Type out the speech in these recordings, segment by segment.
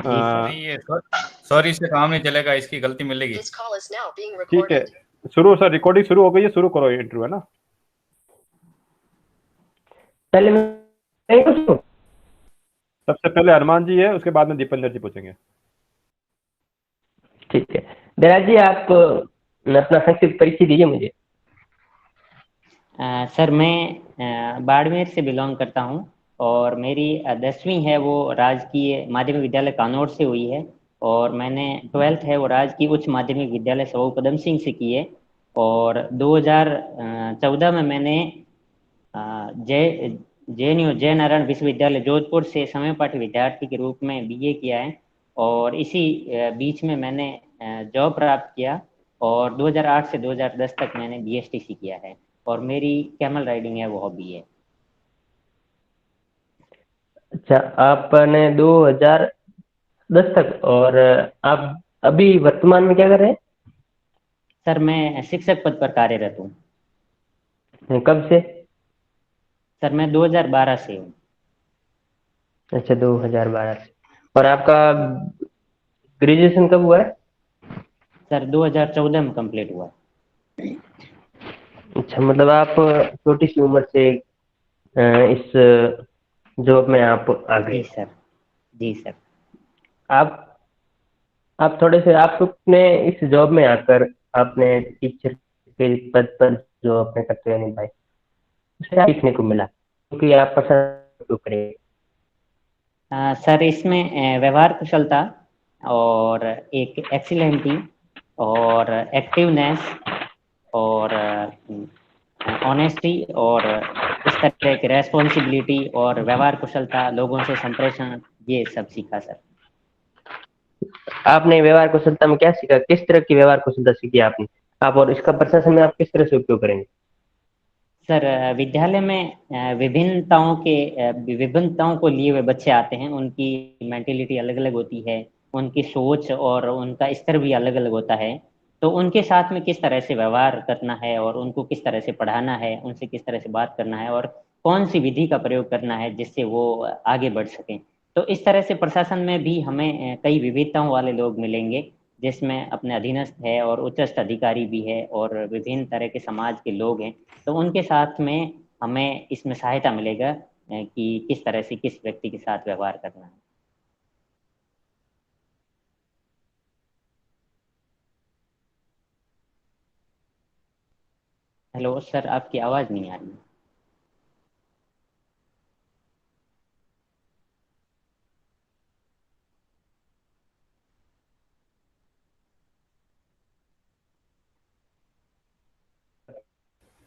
जी sir. नहीं, ये sorry से काम नहीं चलेगा, इसकी गलती मिलेगी। ठीक है, शुरू सर, रिकॉर्डिंग शुरू हो गई है, शुरू करो इंटरव्यू, है ना। पहले मैं पूछूं? सबसे पहले हनुमान जी है, उसके बाद में दीपेंद्र जी पूछेंगे। ठीक है, दयाल जी आप अपना संक्षिप्त परिचय दीजिए मुझे। सर मैं बाड़मेर से बिलोंग करता हूँ और मेरी 10वीं है वो राजकीय माध्यमिक विद्यालय कानौर से हुई है, और मैंने 12th है वो राजकीय उच्च माध्यमिक विद्यालय सवाई पदम सिंह से की है। और 2014 में मैंने जय JNU जय नारायण विश्वविद्यालय जोधपुर से समय पाठी विद्यार्थी के रूप में BA किया है। और इसी बीच में मैंने जॉब प्राप्त किया, और 2008 से 2010 तक मैंने BSTC किया है, और मेरी कैमल राइडिंग है वो हॉबी है। अच्छा, आपने 2010 तक, और आप अभी वर्तमान में क्या कर रहे हैं? सर मैं शिक्षक पद पर कार्यरत हूँ। कब से? सर मैं 2012 से हूँ। अच्छा, 2012 से। और आपका ग्रेजुएशन कब हुआ है? सर 2014 में कंप्लीट हुआ। अच्छा, मतलब आप छोटी सी उम्र से इस जॉब में आप आ जी गए। सर। जी सर। आप आप थोड़े से आपने इस जॉब में आकर आपने टीचर के पद पर जो अपने कर्तव्य निभाए, उसे क्या सीखने को मिला, क्योंकि आप पसंद क्यों करें? सर इसमें व्यवहार कुशलता, और एक एक्सीलेंटी, और एक्टिवनेस, और ऑनेस्टी, और इस तरह की रेस्पॉन्सिबिलिटी और व्यवहार कुशलता, लोगों से संप्रेषण, ये सब सीखा सर। आपने व्यवहार कुशलता में क्या सीखा? किस तरह की व्यवहार कुशलता सीखी आपने? आप और इसका प्रशासन में आप किस तरह से उपयोग करेंगे? सर विद्यालय में विभिन्नताओं को लिए हुए बच्चे आते हैं, उनकी मेंटेलिटी अलग अलग होती है, उनकी सोच और उनका स्तर भी अलग अलग होता है। तो उनके साथ में किस तरह से व्यवहार करना है, और उनको किस तरह से पढ़ाना है, उनसे किस तरह से बात करना है, और कौन सी विधि का प्रयोग करना है जिससे वो आगे बढ़ सकें। तो इस तरह से प्रशासन में भी हमें कई विविधताओं वाले लोग मिलेंगे, जिसमें अपने अधीनस्थ है और उच्चस्थ अधिकारी भी है और विभिन्न तरह के समाज के लोग हैं। तो उनके साथ में हमें इसमें सहायता मिलेगा कि किस तरह से किस व्यक्ति के साथ व्यवहार करना है। हेलो सर, आपकी आवाज़ नहीं आ रही।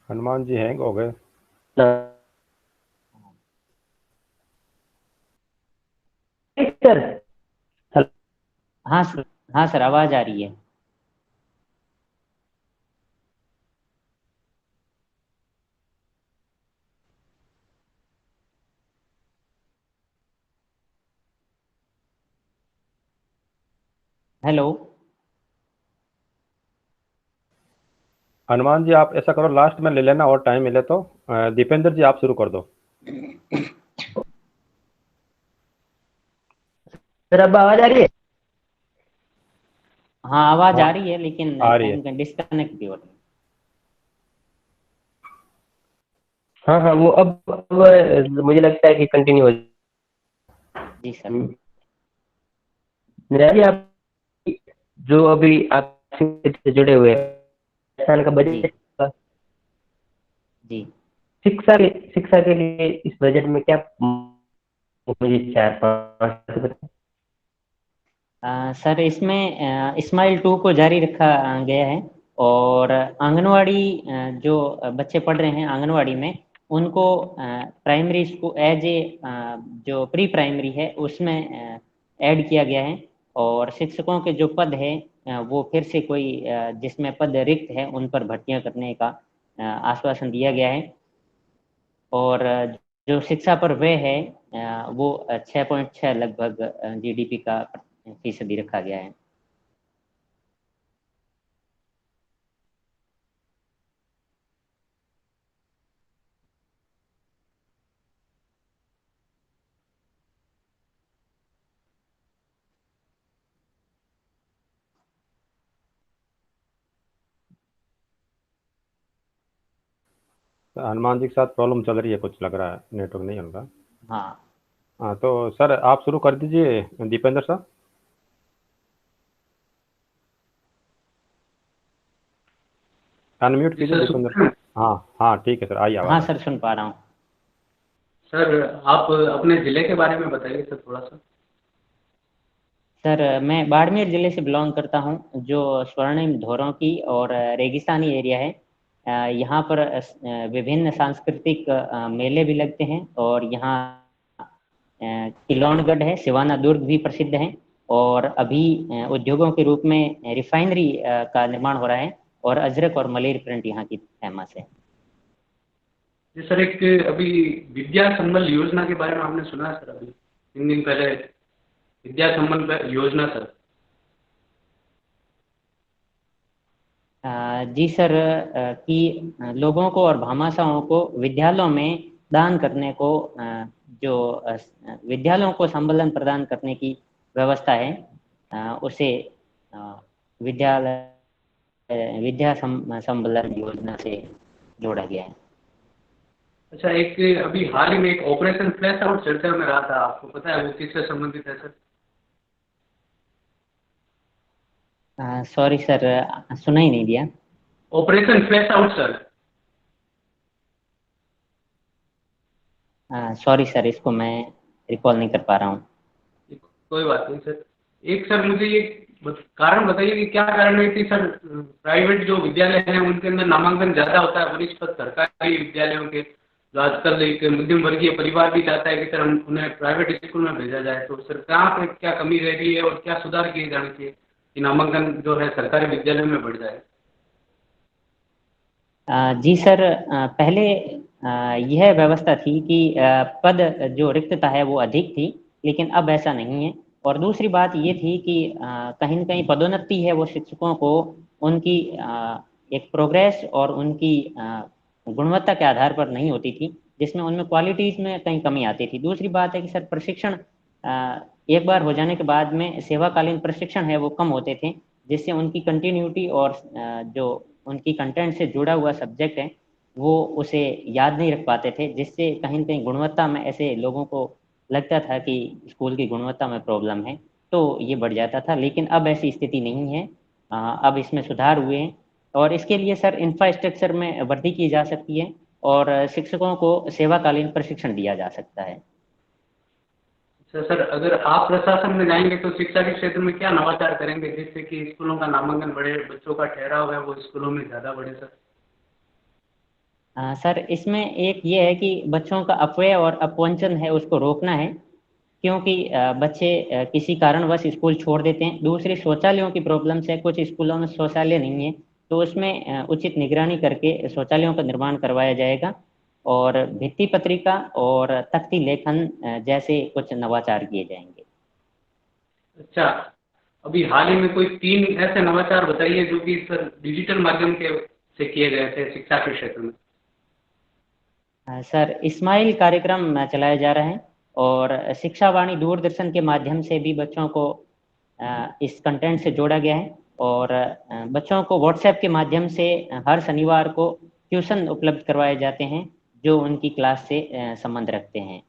हनुमान जी हैंग हो गए। Sir, hello. हाँ सर। हाँ सर, आवाज़ आ रही है। हेलो। हनुमान जी आप ऐसा करो, लास्ट में ले लेना और टाइम मिले तो। दीपेंद्र जी आप शुरू कर दो। सर, अब आवाज आ रही है? हाँ आवाज़ हाँ, आ रही है, लेकिन आ रही है। कहीं डिस्कनेक्ट भी हो रही है। हाँ हाँ, वो अब मुझे लगता है कि कंटिन्यू हो। जी सर। निराज जी, आप जो अभी आप से जुड़े हुए हैं, राजस्थान का जी। बजट का जी। शिक्षा के लिए इस बजट में क्या, मुझे 4-5 बताएं। सर इसमें स्माइल 2 को जारी रखा गया है, और आंगनवाड़ी जो बच्चे पढ़ रहे हैं आंगनवाड़ी में, उनको प्राइमरी स्कूल एज ए जो प्री प्राइमरी है उसमें ऐड किया गया है। और शिक्षकों के जो पद है वो फिर से कोई जिसमें पद रिक्त है उन पर भर्तियां करने का आश्वासन दिया गया है। और जो शिक्षा पर व्यय है वो 6.6 लगभग GDP का फीसदी रखा गया है। हनुमान जी के साथ प्रॉब्लम चल रही है, कुछ लग रहा है, नेटवर्क नहीं है उनका। हाँ हाँ, तो सर आप शुरू कर दीजिए, दीपेंद्र साहब। अनम्यूट जी कीजिए सर, दीपेंद्र। हाँ हाँ, ठीक है सर, आई हाँ आवाज़ आई। सर, सुन पा रहा हूँ। सर आप अपने जिले के बारे में बताइए सर थोड़ा सा। सर मैं बाड़मेर ज़िले से बिलोंग करता हूँ, जो स्वर्णिम धोरों की और रेगिस्तानी एरिया है। यहाँ पर विभिन्न सांस्कृतिक मेले भी लगते हैं, और यहाँ किलोनगढ़ है, सिवाना दुर्ग भी प्रसिद्ध है। और अभी उद्योगों के रूप में रिफाइनरी का निर्माण हो रहा है, और अजरक और मलेर प्रिंट यहाँ की फेमस है। जी सर, एक अभी विद्या संबल योजना के बारे में आपने सुना है सर? अभी 3 दिन पहले विद्या संबल योजना सर। जी सर, कि लोगों को और भामाशाहों को विद्यालयों में दान करने को, जो विद्यालयों को संबलन प्रदान करने की व्यवस्था है, उसे विद्यालय संबलन योजना से जोड़ा गया है। अच्छा, एक अभी हाल ही में एक ऑपरेशन फ्लैश आउट चर्चा में रहा था, आपको पता है वो किससे संबंधित है सर? सॉरी सर, सुना ही नहीं दिया। Operation flash out sir. Sorry sir, इसको मैं रिकॉल नहीं कर पा रहा हूँ। कोई बात नहीं सर। एक सर मुझे ये कारण बताइए कि क्या कारण है कि सर प्राइवेट जो विद्यालय हैं उनके अंदर नामांकन ज़्यादा होता है बनिस्पत सरकारी विद्यालयों के। जो आजकल एक मध्यम वर्गीय परिवार भी चाहता है कि सर हम उन्हें प्राइवेट स्कूल में भेजा जाए, तो सर कहाँ पे क्या कमी रह रही है और क्या सुधार किए जाने चाहिए कि नामांकन जो है सरकारी विद्यालयों में बढ़ जाए? जी सर, पहले यह व्यवस्था थी कि पद जो रिक्तता है वो अधिक थी, लेकिन अब ऐसा नहीं है। और दूसरी बात ये थी कि कहीं न कहीं पदोन्नति है वो शिक्षकों को उनकी एक प्रोग्रेस और उनकी गुणवत्ता के आधार पर नहीं होती थी, जिसमें उनमें क्वालिटीज़ में कहीं कमी आती थी। दूसरी बात है कि सर प्रशिक्षण एक बार हो जाने के बाद में सेवाकालीन प्रशिक्षण है वो कम होते थे, जिससे उनकी कंटिन्यूटी और जो उनकी कंटेंट से जुड़ा हुआ सब्जेक्ट है वो उसे याद नहीं रख पाते थे, जिससे कहीं न कहीं गुणवत्ता में, ऐसे लोगों को लगता था कि स्कूल की गुणवत्ता में प्रॉब्लम है, तो ये बढ़ जाता था। लेकिन अब ऐसी स्थिति नहीं है। अब इसमें सुधार हुए हैं, और इसके लिए सर इंफ्रास्ट्रक्चर में वृद्धि की जा सकती है, और शिक्षकों को सेवाकालीन प्रशिक्षण दिया जा सकता है। अच्छा सर, अगर आप प्रशासन में जाएंगे तो शिक्षा के क्षेत्र में क्या नवाचार करेंगे जिससे कि स्कूलों का नामांकन बढ़े, बच्चों का ठहराव है वो स्कूलों में ज़्यादा बढ़े सर? सर इसमें एक ये है कि बच्चों का अपव्यय और अपवंचन है उसको रोकना है, क्योंकि बच्चे किसी कारणवश स्कूल छोड़ देते हैं। दूसरे शौचालयों की प्रॉब्लम्स है, कुछ स्कूलों में शौचालय नहीं है, तो उसमें उचित निगरानी करके शौचालयों का निर्माण करवाया जाएगा। और भित्ति पत्रिका और तख्ती लेखन जैसे कुछ नवाचार किए जाएंगे। अच्छा, अभी हाल ही में कोई 3 ऐसे नवाचार बताइए जो कि सर डिजिटल माध्यम के से किए गए थे शिक्षा के क्षेत्र में। सर इस्माइल कार्यक्रम चलाया जा रहा है, और शिक्षा वाणी दूरदर्शन के माध्यम से भी बच्चों को इस कंटेंट से जोड़ा गया है। और बच्चों को व्हाट्सएप के माध्यम से हर शनिवार को ट्यूशन उपलब्ध करवाए जाते हैं, जो उनकी क्लास से संबंध रखते हैं।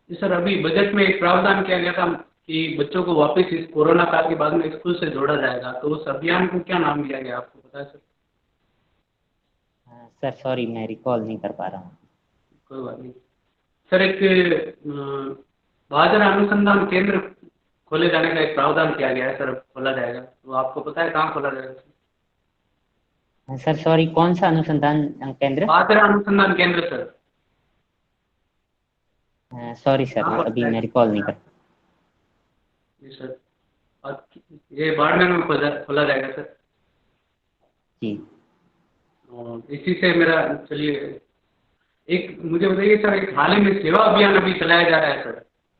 जी सर, अभी बजट में एक प्रावधान किया गया था कि बच्चों को वापस इस कोरोना काल के बाद में स्कूल से जोड़ा जाएगा, तो उस अभियान को क्या नाम दिया गया आपको पता है सर? सर सॉरी, मैं रिकॉल नहीं कर पा रहा हूँ। कोई बात नहीं सर। एक बाजरा अनुसंधान केंद्र खोले जाने का एक प्रावधान किया गया है सर, खोला जाएगा, तो आपको पता है कहाँ खोला जाएगा सर? सर सॉरी, कौन सा अनुसंधान केंद्र? बाजरा अनुसंधान केंद्र सर। सॉरी सर, कहाँ अभी खोला मैं रिकॉल नहीं जाएगा? कर। जी सर, और ये बाड़मेर में खोला जाएगा सर। जी। और इसी से मेरा, चलिए एक मुझे बताइए सर, एक हाल ही में सेवा अभियान अभी चलाया जा रहा है सर,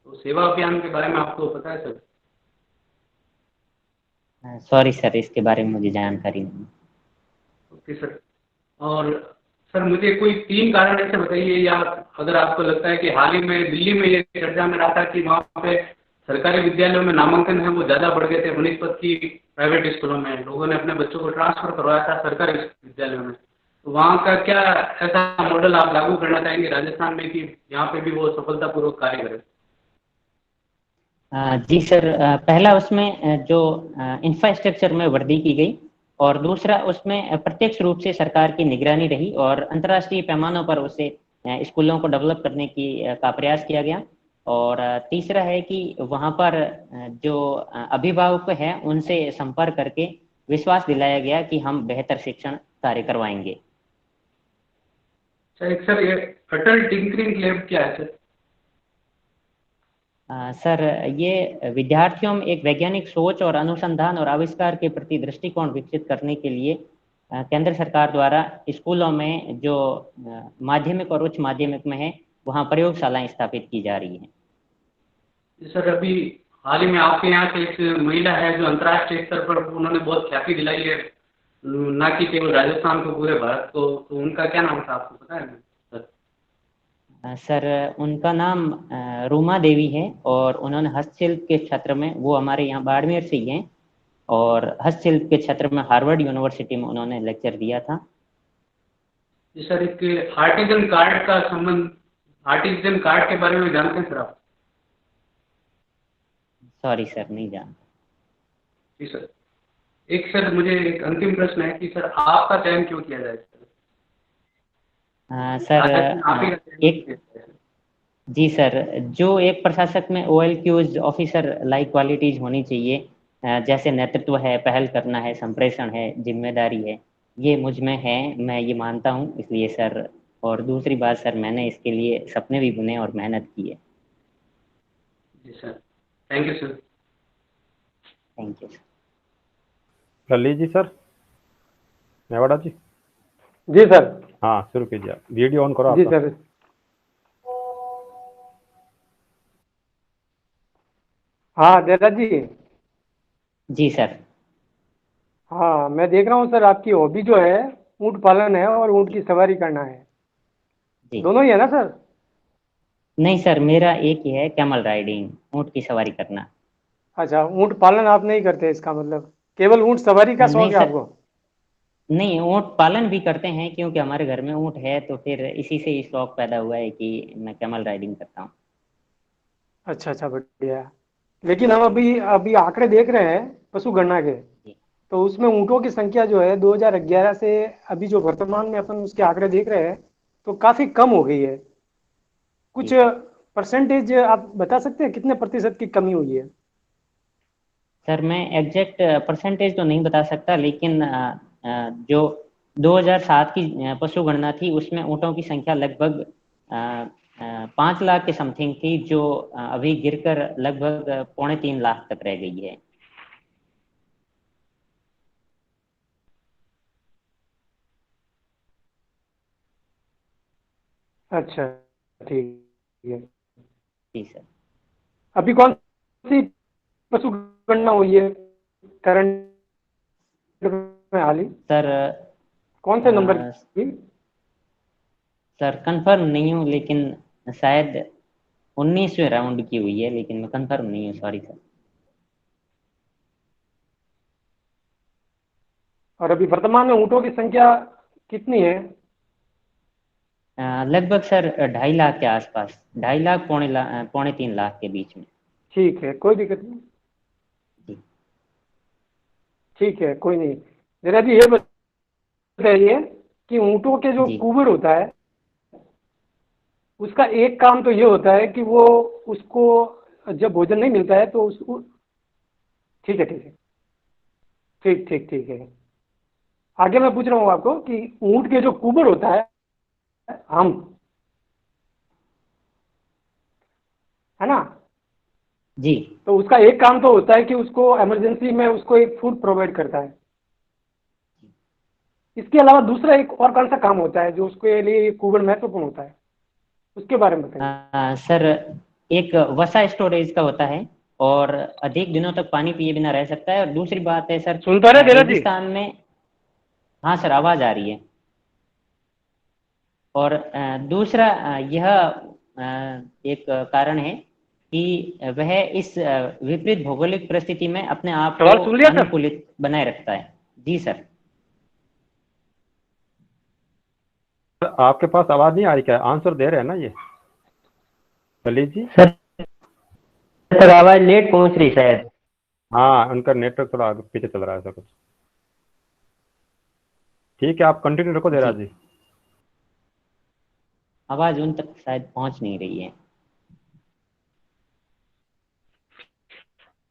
तो सेवा अभियान के बारे में आपको पता है सर? सॉरी सर, इसके बारे में मुझे जानकारी नहीं। Okay sir. और सर मुझे कोई 3 कारण ऐसे बताइए, या अगर आपको लगता है कि हाल ही में दिल्ली में ये चर्चा में रहा था कि वहाँ पे सरकारी विद्यालयों में नामांकन है वो ज़्यादा बढ़ गए थे बनिस्पत की प्राइवेट स्कूलों में, लोगों ने अपने बच्चों को ट्रांसफ़र करवाया था सरकारी विद्यालयों में, तो वहाँ का क्या ऐसा मॉडल आप लागू करना चाहेंगे राजस्थान में कि यहाँ पे भी वो सफलतापूर्वक कार्य करे? जी सर, पहला उसमें जो इंफ्रास्ट्रक्चर में वृद्धि की गई, और दूसरा उसमें प्रत्यक्ष रूप से सरकार की निगरानी रही और अंतर्राष्ट्रीय पैमानों पर उसे स्कूलों को डेवलप करने की का प्रयास किया गया। और तीसरा है कि वहाँ पर जो अभिभावक हैं उनसे संपर्क करके विश्वास दिलाया गया कि हम बेहतर शिक्षण कार्य करवाएंगे। सर ये अटल टिंकरिंग लैब क्या है सर? सर ये विद्यार्थियों में एक वैज्ञानिक सोच और अनुसंधान और आविष्कार के प्रति दृष्टिकोण विकसित करने के लिए केंद्र सरकार द्वारा स्कूलों में जो माध्यमिक और उच्च माध्यमिक में है वहाँ प्रयोगशालाएं स्थापित की जा रही हैं। सर अभी हाल ही में आपके यहाँ से एक महिला है जो अंतर्राष्ट्रीय स्तर पर उन्होंने बहुत ख्याति दिलाई है, ना कि केवल राजस्थान को, पूरे भारत को, तो उनका क्या नाम था आपको पता है? सर उनका नाम रूमा देवी है और उन्होंने हस्तशिल्प के क्षेत्र में, वो हमारे यहाँ बाड़मेर से ही हैं, और हस्तशिल्प के क्षेत्र में हार्वर्ड यूनिवर्सिटी में उन्होंने लेक्चर दिया था। जी सर, एक आर्टिजन कार्ड का संबंध, आर्टिजन कार्ड के बारे में जानते हैं सर आप? सॉरी सर, नहीं जानता। जी सर, एक सर मुझे एक अंतिम प्रश्न है कि सर आपका चयन क्यों किया जाए? सर एक जी सर, जो एक प्रशासक में OLQs ऑफिसर लाइक क्वालिटीज होनी चाहिए, जैसे नेतृत्व है, पहल करना है, संप्रेषण है, जिम्मेदारी है, ये मुझ में है, मैं ये मानता हूँ, इसलिए सर। और दूसरी बात सर, मैंने इसके लिए सपने भी बुने और मेहनत की है। जी sir, thank you sir. Thank you sir. Lalit ji sir, Mewada ji. जी सर। हाँ शुरू कीजिए, वीडियो ऑन करो जी आपका। सर। हाँ जयराज जी। जी सर। हाँ मैं देख रहा हूँ सर, आपकी हॉबी जो है ऊँट पालन है और ऊँट की सवारी करना है। जी। दोनों ही है ना सर? नहीं सर, मेरा एक ही है, कैमल राइडिंग, ऊँट की सवारी करना। अच्छा, ऊँट पालन आप नहीं करते, इसका मतलब केवल ऊँट सवारी का शौक नहीं है सर, आपको? नहीं, ऊँट पालन भी करते हैं क्योंकि हमारे घर में ऊँट है, तो फिर इसी से ही शौक पैदा हुआ है कि मैं कैमल राइडिंग करता हूँ। अच्छा अच्छा, बढ़िया। लेकिन हम अभी अभी आंकड़े देख रहे हैं पशु गणना के, जी। तो उसमें ऊँटों की संख्या जो है 2011 से अभी जो वर्तमान में अपन उसके आंकड़े देख रहे हैं तो काफ़ी कम हो गई है। कुछ परसेंटेज आप बता सकते हैं कितने प्रतिशत की कमी हुई है? सर मैं एग्जैक्ट परसेंटेज तो नहीं बता सकता, लेकिन जो 2007 की पशु गणना थी उसमें ऊँटों की संख्या लगभग 5 लाख के समथिंग थी, जो अभी गिरकर लगभग 2.25 लाख तक रह गई है। अच्छा ठीक है। जी सर। अभी कौन सी पशु गणना हुई है करंट में हाल ही? सर कौन से नंबर की? सर कंफर्म नहीं हूँ, लेकिन शायद 19वें राउंड की हुई है, लेकिन मैं कंफर्म नहीं हूँ, सॉरी सर। और अभी वर्तमान में ऊँटों की संख्या कितनी है? लगभग सर 2.5 लाख के आसपास, 2.5 लाख 2.25 लाख के बीच में। ठीक है, कोई दिक्कत नहीं। जी। ठीक है, कोई नहीं। जरा जी ये बताइए कि ऊँटों के जो जी। कुबर होता है उसका एक काम तो ये होता है कि वो उसको जब भोजन नहीं मिलता है तो उसको, ठीक है ठीक है, ठीक ठीक ठीक है। आगे मैं पूछ रहा हूँ आपको कि ऊँट के जो कुबर होता है, हम, है ना, जी। तो उसका एक काम तो होता है कि उसको इमरजेंसी में उसको एक फूड प्रोवाइड करता है। इसके अलावा दूसरा एक और कौन सा काम होता है जो उसके लिए कुबर महत्वपूर्ण होता है, उसके बारे में बताइए। सर एक वसा स्टोरेज का होता है और अधिक दिनों तक पानी पिए बिना रह सकता है। और दूसरी बात है सर, सुन पा रहे धीरज जी? रेगिस्तान में, हाँ सर आवाज आ रही है। और दूसरा यह एक कारण है कि वह इस विपरीत भौगोलिक परिस्थिति में अपने आप सवाल को सुन लिया सर? अनुकूलित बनाए रखता है। जी सर। आपके पास आवाज नहीं आ रही क्या? आंसर दे रहे हैं ना ये ललित जी? सर सर आवाज लेट पहुंच रही शायद। हाँ, उनका नेटवर्क थोड़ा आगे पीछे चल रहा है ऐसा कुछ। ठीक है, आप कंटिन्यू रखो देराज जी। आवाज उन तक शायद पहुंच नहीं रही है।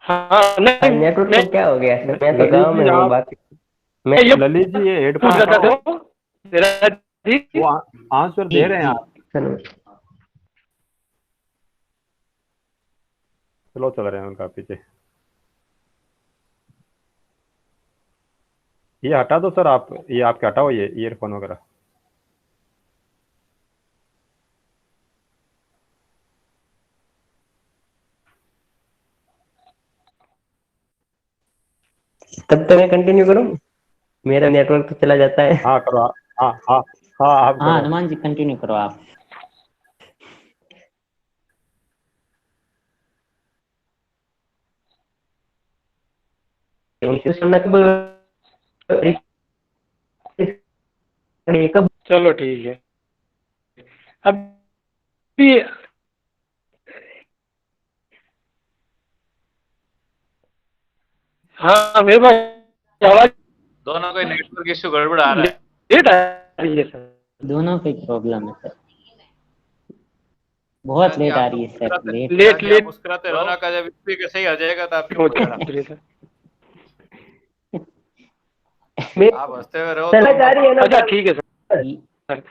हाँ नहीं नेटवर्क मैं को क्या हो गया सर? मैं तो ललित गांव में जी हूँ, आप, बाकी मैं ये ललित जी ये हेडफोन पूछ रहा हटाओ, था मेरा जी। वो आंसर जी दे रहे हैं जी आप। सर स्लो चल रहे हैं उनका पीछे। ये हटा दो सर आप, ये आपके हटाओ ये ईयरफोन वगैरह। तब तक मैं कंटिन्यू करूँ? मेरा नेटवर्क तो चला जाता है। हाँ करो। हाँ हाँ हाँ आप हाँ करो। हनुमान जी कंटिन्यू करो आप। उनसे सुनना कब चलो ठीक है। अभी हाँ मेरे पास आवाज दोनों का नेटवर्क इश्यू गड़बड़ आ रहा है। लेट आ रही है सर। दोनों पे प्रॉब्लम है सर, बहुत लेट आ आप तो रही है सर, मुस्कुराते लेट। लेट आप लेट मुस्कुराते रहो ना, का जब स्पीकर सही आ जाएगा तो आप चुप हो हो जाना। रही है सर। में आप हंसते हुए रहो तो चला हम जा रही है ना अच्छा बात? ठीक है सर।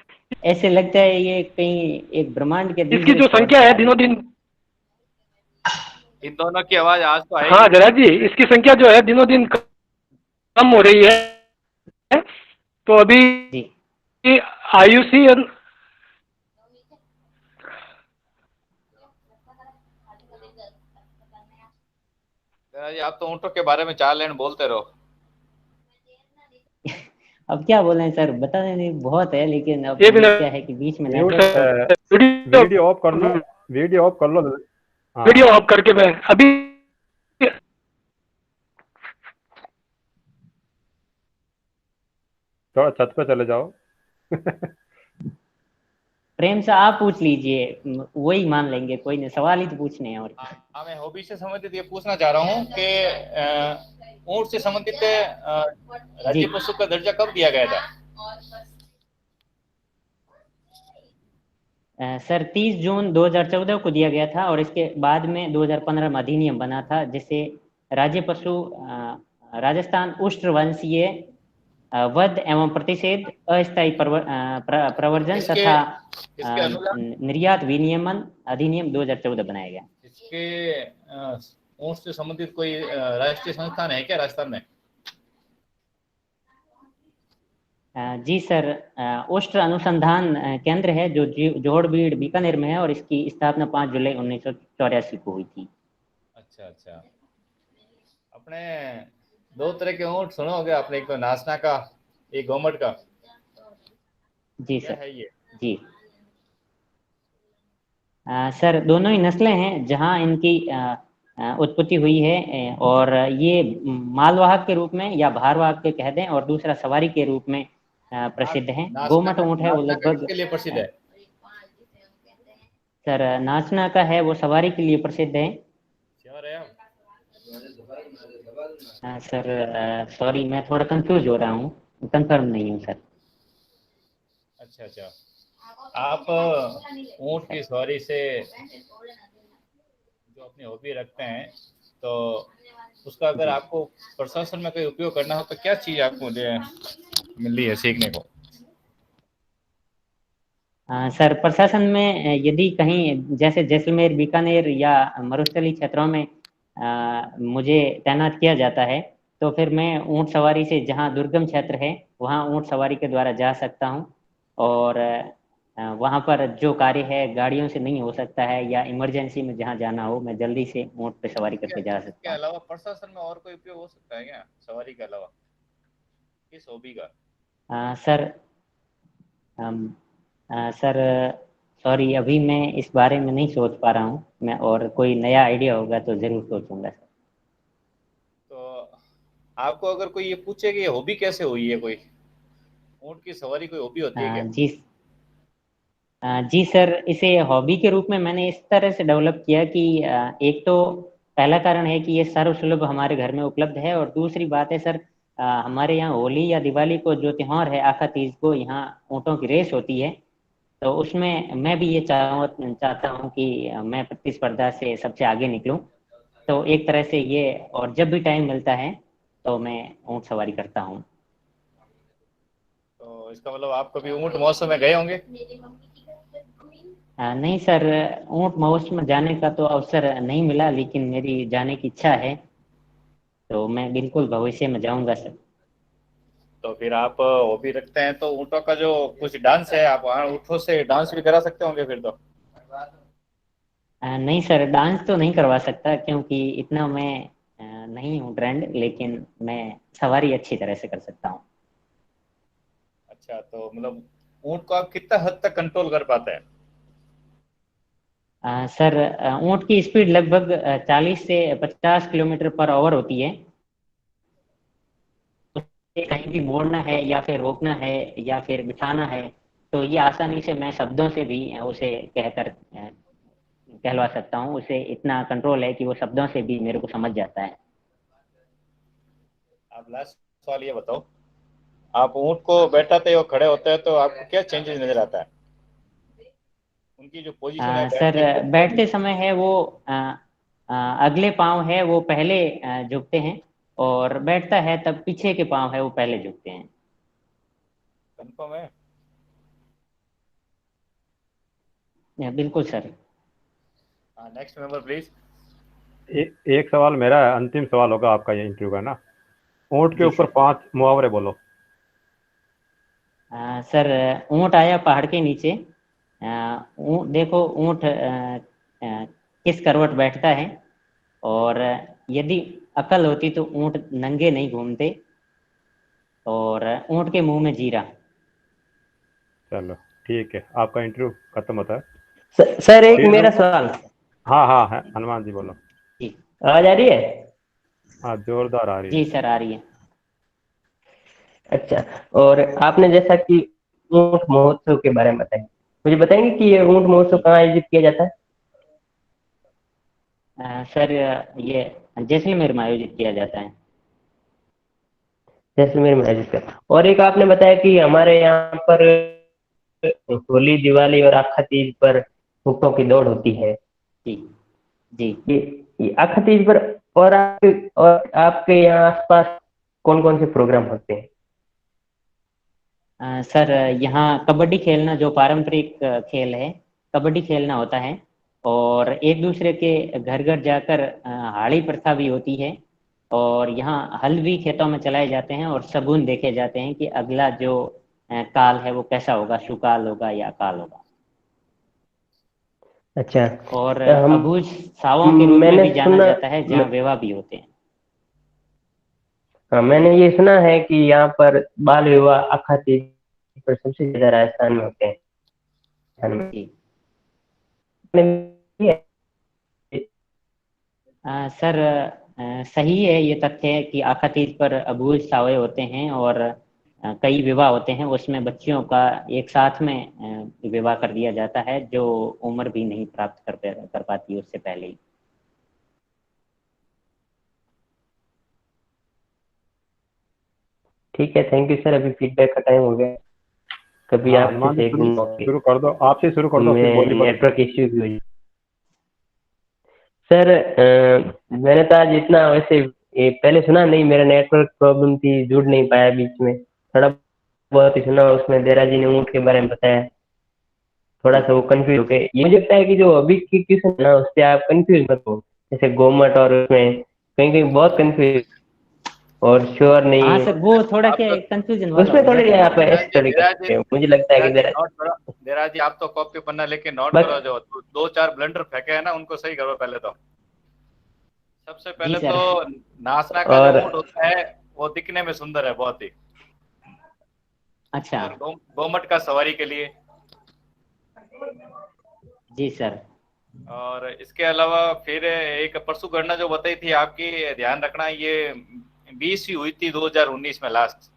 ऐसे लगता है ये कहीं एक ब्रह्मांड के इसकी दूसरे जो छोर संख्या से है आ रही दिनों दिन, इन दोनों की आवाज आज तो हाँ आएगी। जराज जी इसकी संख्या जो है दिनों दिन कम हो रही है। तो अभी जी। आयुषी जी, आप तो ऊँटों के बारे में 4 लाइन बोलते रहो। अब क्या बोले सर, बता दें बहुत है, लेकिन अब ये ये मिनट क्या है कि बीच में म्यूट नेटवर्क तो। वीडियो वीडियो ऑफ कर लो, वीडियो ऑफ कर लो। वीडियो हाँ ऑफ करके मैं अभी थोड़ा छत पे चले जाओ। प्रेम से आप पूछ लीजिए, वही मान लेंगे, कोई नहीं, सवाल ही तो पूछने हैं और क्या। हाँ, मैं हॉबी से संबंधित ये पूछना चाह रहा हूँ कि ऊँट से संबंधित राज्य जी पशु का दर्जा कब दिया गया था? सर 30 जून 2014 को दिया गया था, और इसके बाद में 2015 में अधिनियम बना था, जिससे राज्य पशु राजस्थान उष्ट्रवंशीय वध एवं प्रतिषेध, अस्थायी प्रवर्जन इसके तथा इसके अनुदान, निर्यात विनियमन अधिनियम 2014 बनाया गया। इसके ऊँट से संबंधित कोई राष्ट्रीय संस्थान है क्या राजस्थान में? जी सर, उष्ट्र अनुसंधान केंद्र है जो जोड़बीड़ बीकानेर में है, और इसकी स्थापना 5 जुलाई 1984 को हुई थी। अच्छा अच्छा। अपने 2 तरह के ऊँट सुना होगा आपने, एक तो नासना का, एक गोमट का। जी क्या सर। है ये? जी सर, दोनों ही नस्लें हैं जहां इनकी उत्पत्ति हुई है, और ये मालवाहक के रूप में या भारवाहक के कह दें, और दूसरा सवारी के रूप में प्रसिद्ध है। गोमट ऊँट है वो नाचना का लगभग किसके लिए प्रसिद्ध है? सर नाचना का है वो सवारी के लिए प्रसिद्ध है। श्योर है आप? सर सॉरी, मैं थोड़ा कंफ्यूज हो रहा हूँ, कंफर्म नहीं हूँ सर। अच्छा अच्छा। आप ऊँट की सवारी से जो अपनी हॉबी रखते हैं, तो उसका अगर आपको प्रशासन में कोई उपयोग करना हो तो क्या चीज़ आपको मिल रही है सीखने को? सर प्रशासन में यदि कहीं जैसे जैसलमेर, बीकानेर या मरुस्थलीय क्षेत्रों में मुझे तैनात किया जाता है, तो फिर मैं ऊंट सवारी से, जहां दुर्गम क्षेत्र है वहां ऊंट सवारी के द्वारा जा सकता हूं, और वहां पर जो कार्य है गाड़ियों से नहीं हो सकता है, या इमरजेंसी में जहां जाना हो मैं जल्दी से ऊंट पे सवारी करके जा सकता इसके हूं। अलावा प्रशासन में और कोई उपयोग हो सकता है क्या सवारी के अलावा, किस हॉबी का? सर सर सॉरी, अभी मैं इस बारे में नहीं सोच पा रहा हूँ मैं, और कोई नया आइडिया होगा तो जरूर सोचूंगा सर। तो आपको अगर कोई ये पूछे कि ये हॉबी कैसे हुई है, कोई ऊँट की सवारी कोई हॉबी होती है क्या? जी जी सर, इसे हॉबी के रूप में मैंने इस तरह से डेवलप किया कि एक तो पहला कारण है कि ये सर्वसुलभ हमारे घर में उपलब्ध है, और दूसरी बात है सर, हमारे यहाँ होली या दिवाली को जो त्योहार है, आखा तीज को, यहाँ ऊँटों की रेस होती है। तो उसमें मैं भी ये चाहता हूँ कि मैं प्रतिस्पर्धा से सबसे आगे निकलूं। तो एक तरह से ये, और जब भी टाइम मिलता है तो मैं ऊँट सवारी करता हूँ। तो इसका मतलब आप कभी ऊँट महोत्सव में गए होंगे? नहीं सर, ऊँट महोत्सव में जाने का तो अवसर नहीं मिला, लेकिन मेरी जाने की इच्छा है। तो मैं बिल्कुल भविष्य में जाऊंगा सर। तो फिर आप हॉबी रखते हैं तो ऊँटों का जो कुछ डांस है, आप वहाँ ऊँटों से डांस भी करा सकते होंगे फिर तो। नहीं सर, डांस तो नहीं करवा सकता क्योंकि इतना मैं नहीं हूँ ट्रेंड, लेकिन मैं सवारी अच्छी तरह से कर सकता हूँ। अच्छा, तो मतलब ऊँट को आप कितना हद तक कंट्रोल कर पाते हैं? सर, ऊँट की स्पीड लगभग 40 से 50 किलोमीटर पर आवर होती है। उसे कहीं भी मोड़ना है या फिर रोकना है या फिर बिठाना है, तो ये आसानी से मैं शब्दों से भी उसे कहकर कहलवा सकता हूँ। उसे इतना कंट्रोल है कि वो शब्दों से भी मेरे को समझ जाता है। आप लास्ट सवाल ये बताओ, आप ऊँट को बैठाते हो, खड़े होते हैं तो आपको क्या चेंजेस नजर आता है? उनकी जो पोजीशन है सर, बैठने की, बैठते समय है वो अगले पाँव है वो पहले झुकते हैं, और बैठता है तब पीछे के पाँव है वो पहले झुकते हैं। कंफर्म है? बिल्कुल सर। हाँ, नेक्स्ट मेंबर प्लीज। एक सवाल मेरा है, अंतिम सवाल होगा आपका ये इंटरव्यू का ना। ऊँट के जी ऊपर सर। 5 मुहावरे बोलो। सर, ऊँट आया पहाड़ के नीचे। देखो ऊँट किस करवट बैठता है, और यदि अकल होती तो ऊँट नंगे नहीं घूमते, और ऊँट के मुंह में जीरा। चलो ठीक है, आपका इंटरव्यू खत्म होता है। सर एक फिर मेरा सवाल। हाँ हाँ है, हनुमान जी बोलो। जी। आवाज आ रही है? हाँ जोरदार आ रही है। जी सर, आ रही है। अच्छा, और आपने जैसा कि ऊंट महोत्सव के बारे में बताया, मुझे बताएंगे कि ये ऊंट महोत्सव जी कहाँ आयोजित किया जाता है? सर, ये जैसलमेर में आयोजित किया जाता है। जैसलमेर में आयोजित कर। और एक आपने बताया कि हमारे यहाँ पर होली दिवाली और आखा तीज पर ऊँटों की दौड़ होती है। जी। जी। ये आखा तीज पर और आपके यहाँ आसपास कौन कौन से प्रोग्राम होते हैं? सर, यहाँ कबड्डी खेलना, जो पारंपरिक खेल है, कबड्डी खेलना होता है। और एक दूसरे के घर घर जाकर हाड़ी प्रथा भी होती है। और यहाँ हल भी खेतों में चलाए जाते हैं, और शगुन देखे जाते हैं कि अगला जो काल है वो कैसा होगा, सुकाल होगा या अकाल होगा। अच्छा। और हम अबूझ सावों के रूप में मैंने भी जाना सुना जाता है, जहाँ विवाह भी होते हैं। हाँ, मैंने ये सुना है कि यहाँ पर बाल विवाह आखा तीज पर सबसे ज्यादा राजस्थान में होते हैं। राजस्थान में जी। ये सर, सही है ये तथ्य कि आखा तीज पर अबूझ सावे होते हैं, और कई विवाह होते हैं, उसमें बच्चियों का एक साथ में विवाह कर दिया जाता है, जो उम्र भी नहीं प्राप्त कर पाती उससे पहले ही। ठीक है, थैंक यू सर। अभी फीडबैक का टाइम हो गया। कभी हाँ आपसे हनुमान जी, से एक शुरू दिन मौके शुरू कर दो, आपसे शुरू कर दो, फिर में वॉलीबॉल। नेटवर्क इश्यू की वजह। सर, मैंने तो आज इतना वैसे ये पहले सुना नहीं, मेरा नेटवर्क प्रॉब्लम थी, जुड़ नहीं पाया बीच में। थोड़ा बहुत ही सुना, उसमें देरा जी ने ऊँट के बारे में बताया। थोड़ा जी। सा वो कंफ्यूज हो गए। ये मुझे लगता है कि जो अभी की क्वेश्चन है ना, उससे आप कंफ्यूज मत हो। जैसे गोमट और उसमें कहीं कहीं बहुत कंफ्यूज और श्योर नहीं हाँ है, सर, वो थोड़ा आप क्या तो कंफ्यूजन वाला उसमें हो थोड़ी जाता है आप सर। ऐसे थोड़ी कर सकते हो। मुझे लगता है कि धीराज जी जरा नोट करो। धीराज जी, आप तो कॉपी पन्ना लेके नोट बस। करो, जो दो चार ब्लंडर फेंके हैं ना उनको सही करो पहले तो। सबसे जी पहले तो सर। नासना का जो और ऊँट होता है वो दिखने में सुंदर है बहुत ही। अच्छा। और गोमट का सवारी के लिए। जी सर। और इसके अलावा फिर एक परसों गणना जो बताई थी आपकी, ध्यान रखना, ये 20 ही हुई थी 2019 में लास्ट।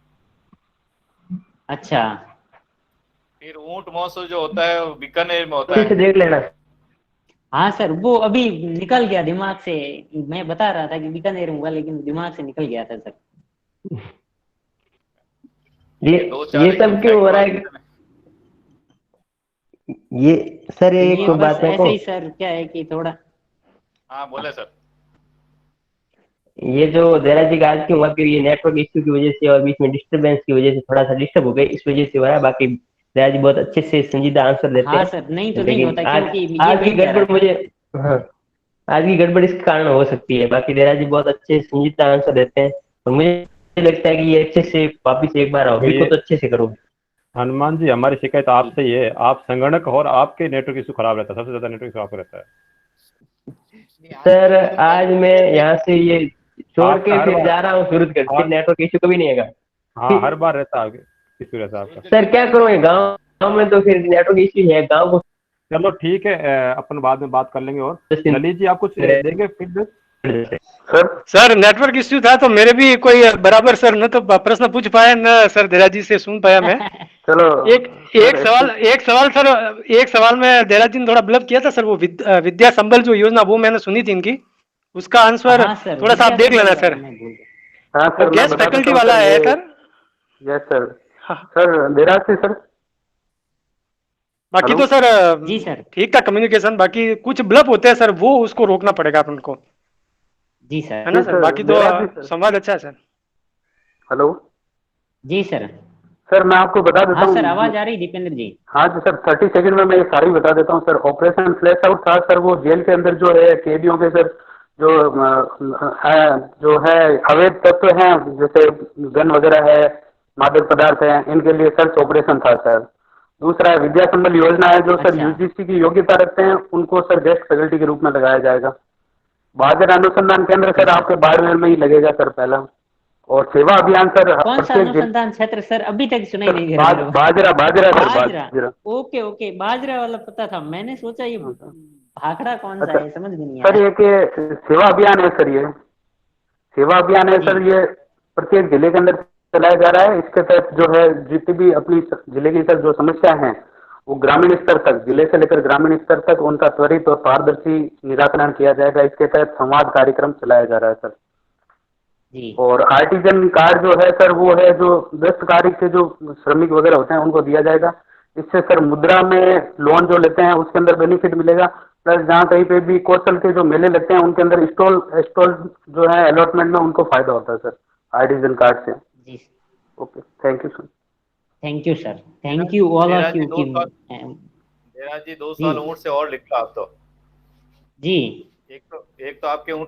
अच्छा। फिर ऊंट महोत्सव जो होता है वो बीकानेर में होता जल्दी से है। देख लेना। हाँ सर, वो अभी निकल गया दिमाग से। मैं बता रहा था कि बीकानेर में हुआ, लेकिन दिमाग से निकल गया था सर। ये दो चार ये एक सब क्यों हो रहा है? फैक्ट ये सर एक ये तो बस बात है ऐसे को, ही सर, क्या है कि थोड़ा। हाँ बोले सर। ये जो देरा जी का आज क्यों हुआ, फिर ये नेटवर्क इश्यू की वजह से और बीच में डिस्टरबेंस की वजह से थोड़ा सा डिस्टर्ब हो गए, इस वजह से हो रहा है। बाकी देरा जी बहुत अच्छे से संजीदा आंसर देते हाँ हैं, सर, नहीं तो नहीं लेकिन होता, आज क्योंकि ये आज की बन क्या रहा गड़बड़ था। मुझे, हाँ आज की गड़बड़ इसके कारण हो सकती है। बाकी देरा जी बहुत अच्छे संजीदा आंसर देते हैं, और मुझे लगता है कि ये अच्छे से वापिस एक बार आओ, ये को तो अच्छे से करोगे। हनुमान जी, हमारी शिकायत आपसे ही है, आप संगणक और आपके नेटवर्क इशू खराब रहता है, सबसे ज्यादा नेटवर्क इशू आपको रहता है। सर आज मैं यहाँ से ये छोड़ आपका के हर फिर बार जा रहा हूँ सूरत फिर हर नेटवर्क इशू कभी नहीं आएगा। हाँ, हर बार रहता है इशू रहता है आपका। सर क्या करोगे, गांव में तो फिर नेटवर्क इशू है, गांव को चलो ठीक है, अपन बाद में बात कर लेंगे। और 10 दिन ललित जी, आप कुछ देंगे फीडबैक? सर नेटवर्क इश्यू था, तो मेरे भी कोई बराबर सर न तो प्रश्न पूछ पाया, न सर देरा जी से सुन पाया मैं। चलो एक सवाल में देरा जी ने थोड़ा ब्लब किया था सर, वो विद्या संबल जो योजना वो मैंने सुनी थी इनकी, उसका आंसर हाँ सर, थोड़ा सा आप देख लेना सर। मैं भूल गया। हाँ वो सर, मैं गेस्ट बता फैकल्टी देता हूँ वाला सर, है ये सर। Yes sir. हाँ। सर देरा से सर, बाकी हेलो? तो सर जी सर। ठीक था कम्युनिकेशन, बाकी कुछ ब्लब होते हैं सर, वो उसको रोकना पड़ेगा अपन को, जी है सर। ना जी सर। सर, बाकी तो देरा जी सर। संवाद अच्छा है सर। हेलो जी सर। सर, मैं आपको बता देता हाँ हूँ। सर, आवाज आ रही दीपेंद्र जी। हाँ जी सर, 30 सेकंड में मैं ये सारी बता देता हूँ सर। ऑपरेशन फ्लैश आउट था सर, वो जेल के अंदर जो है कैदियों के सर जो जो है अवैध तत्व हैं, जैसे गन वगैरह है, मादक पदार्थ है, इनके लिए सर्च ऑपरेशन था सर। दूसरा है विद्या संबल योजना है, जो सर अच्छा। यूजीसी की योग्यता रखते हैं उनको सर गेस्ट फैकल्टी के रूप में लगाया जाएगा। बाजरा अनुसंधान केंद्र जी सर सर। आपके बाड़मेर में ही लगेगा सर पहला। और सेवा अभियान सर कौन सा प्रत्येक जिले, अनुसंधान क्षेत्र सर? अभी तक सुनाई नहीं दे रहा मेरे को। बाजरा बाजरा सर, बाजरा। बाजरा। ओके ओके, बाजरा वाला पता था, मैंने सोचा ये भाखड़ा कौन सा अच्छा है, समझ में नहीं सर, आया। ये सेवा अभियान है सर, ये सेवा अभियान है जी। सर। ये प्रत्येक जिले के अंदर चलाया जा रहा है। इसके तहत जो है जितनी भी अपनी जिले की सर जो समस्या है, वो ग्रामीण स्तर तक, जिले से लेकर ग्रामीण स्तर तक उनका त्वरित और पारदर्शी निराकरण किया जाएगा। इसके तहत संवाद कार्यक्रम चलाया जा रहा है सर। जी। और आर्टिजन कार्ड जो है सर, वो है जो दस्तकारी के जो श्रमिक वगैरह होते हैं उनको दिया जाएगा। इससे सर मुद्रा में लोन जो लेते हैं उसके अंदर बेनिफिट मिलेगा। प्लस जहाँ कहीं पे भी कौशल के जो मेले लगते हैं उनके अंदर स्टॉल स्टॉल जो है अलॉटमेंट में उनको फायदा होता है सर आर्टिजन कार्ड से। जी। Okay, thank you sir. Thank you sir, thank you all देरा ऑफ जी यू दो की। साल देरा जी 2 जी। साल ऊँट से और लिख लो आप तो। जी। एक तो आपके ऊँट